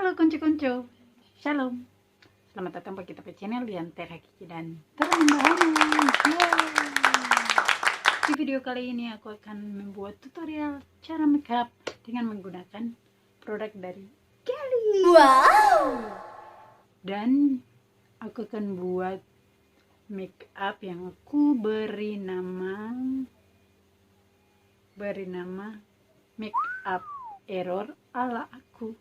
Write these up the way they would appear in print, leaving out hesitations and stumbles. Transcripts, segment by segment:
Halo konco-konco, shalom. Selamat datang bagi kita channel yang terhakiki dan tersederhana. Di video kali ini aku akan membuat tutorial cara makeup dengan menggunakan produk dari Kelly. Wow. Dan aku akan buat makeup yang aku beri nama makeup Eror Ala aku.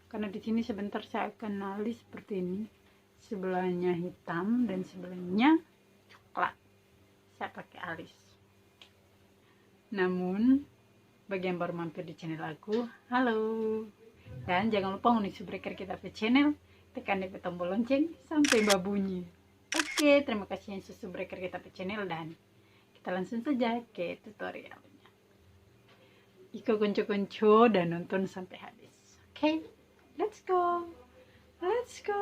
Karena di sini sebentar saya akan alis seperti ini, sebelahnya hitam dan sebelahnya coklat. Saya pakai alis. Namun bagi yang baru mampir di channel aku, halo. Dan jangan lupa unik subscribe kita ke channel, tekan di tombol lonceng sampai berbunyi. Oke, terima kasih yang subscribe kita ke channel dan kita langsung saja ke tutorialnya. Iko konco-konco dan nonton sampai habis. Oke, let's go. Let's go.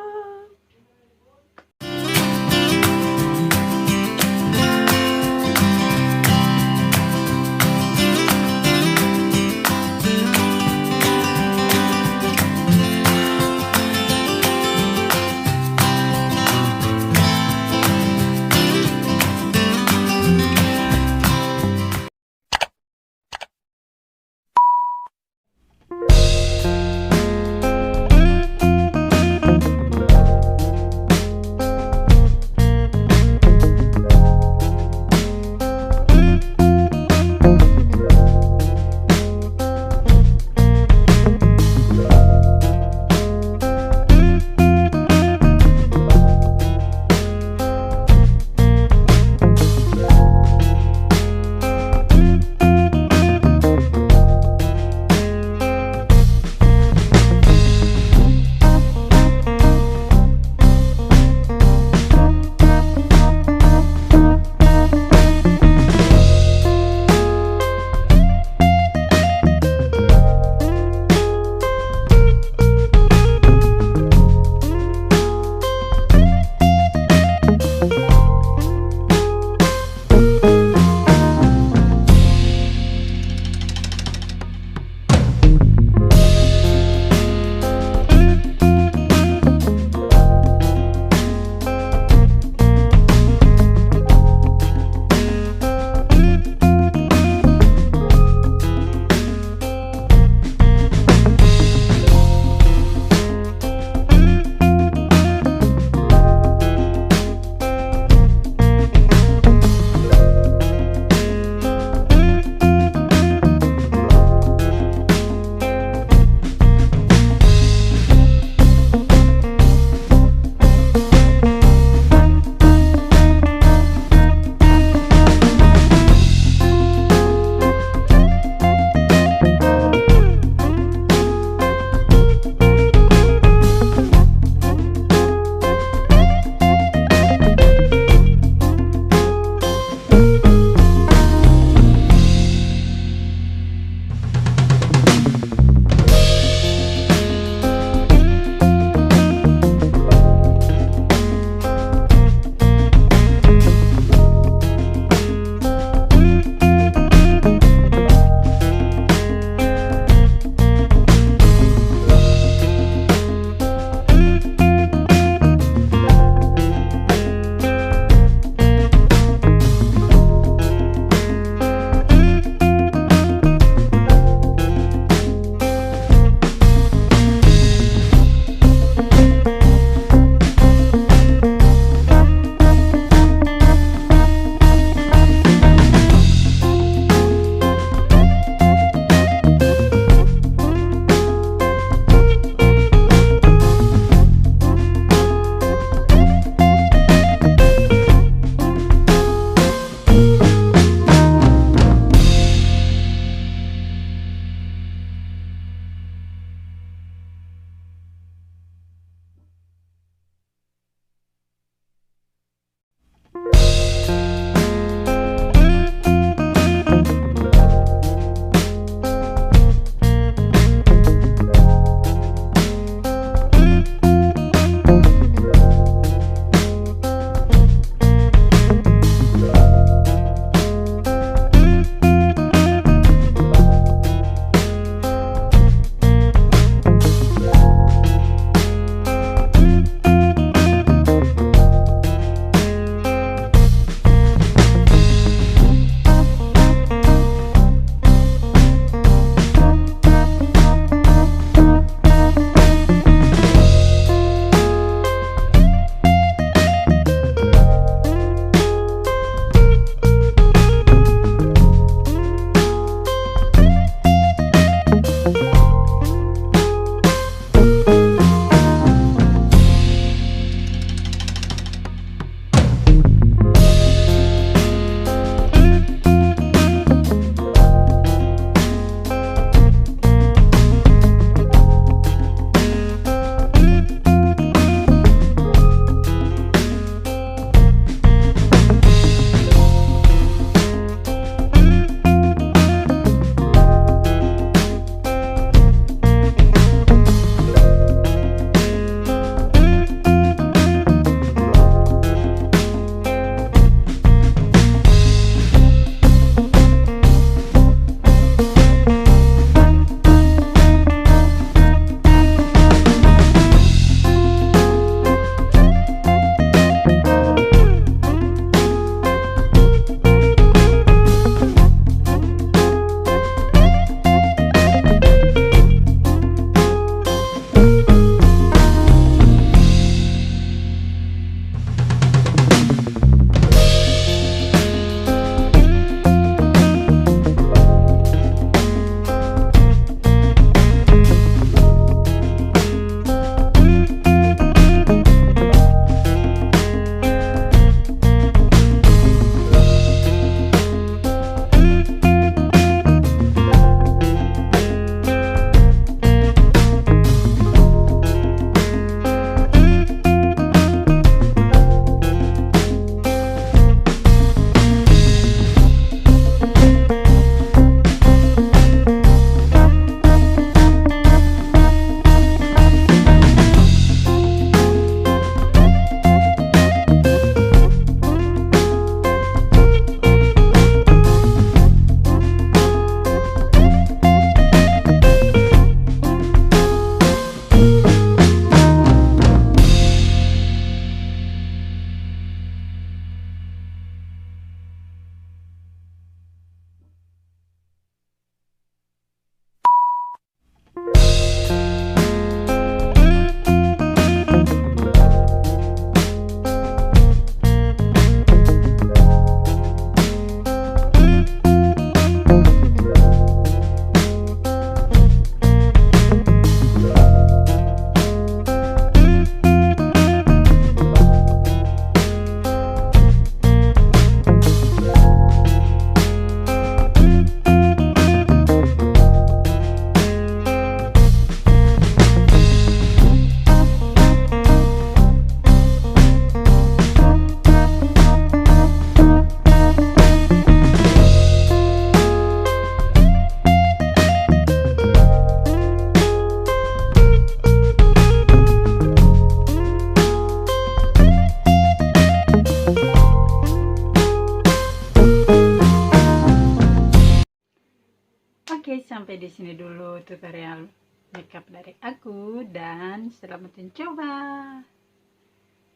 sampai di sini dulu tutorial makeup dari aku dan selamat mencoba.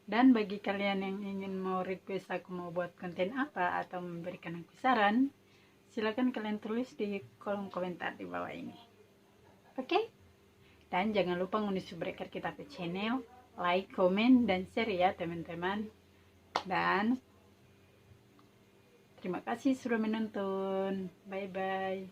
Dan bagi kalian yang ingin mau request aku mau buat konten apa atau memberikan aku saran, silakan kalian tulis di kolom komentar di bawah ini. Oke? Dan jangan lupa ngunduh subscribe kita ke channel, like, komen, dan share ya teman-teman. Dan terima kasih sudah menonton. Bye bye.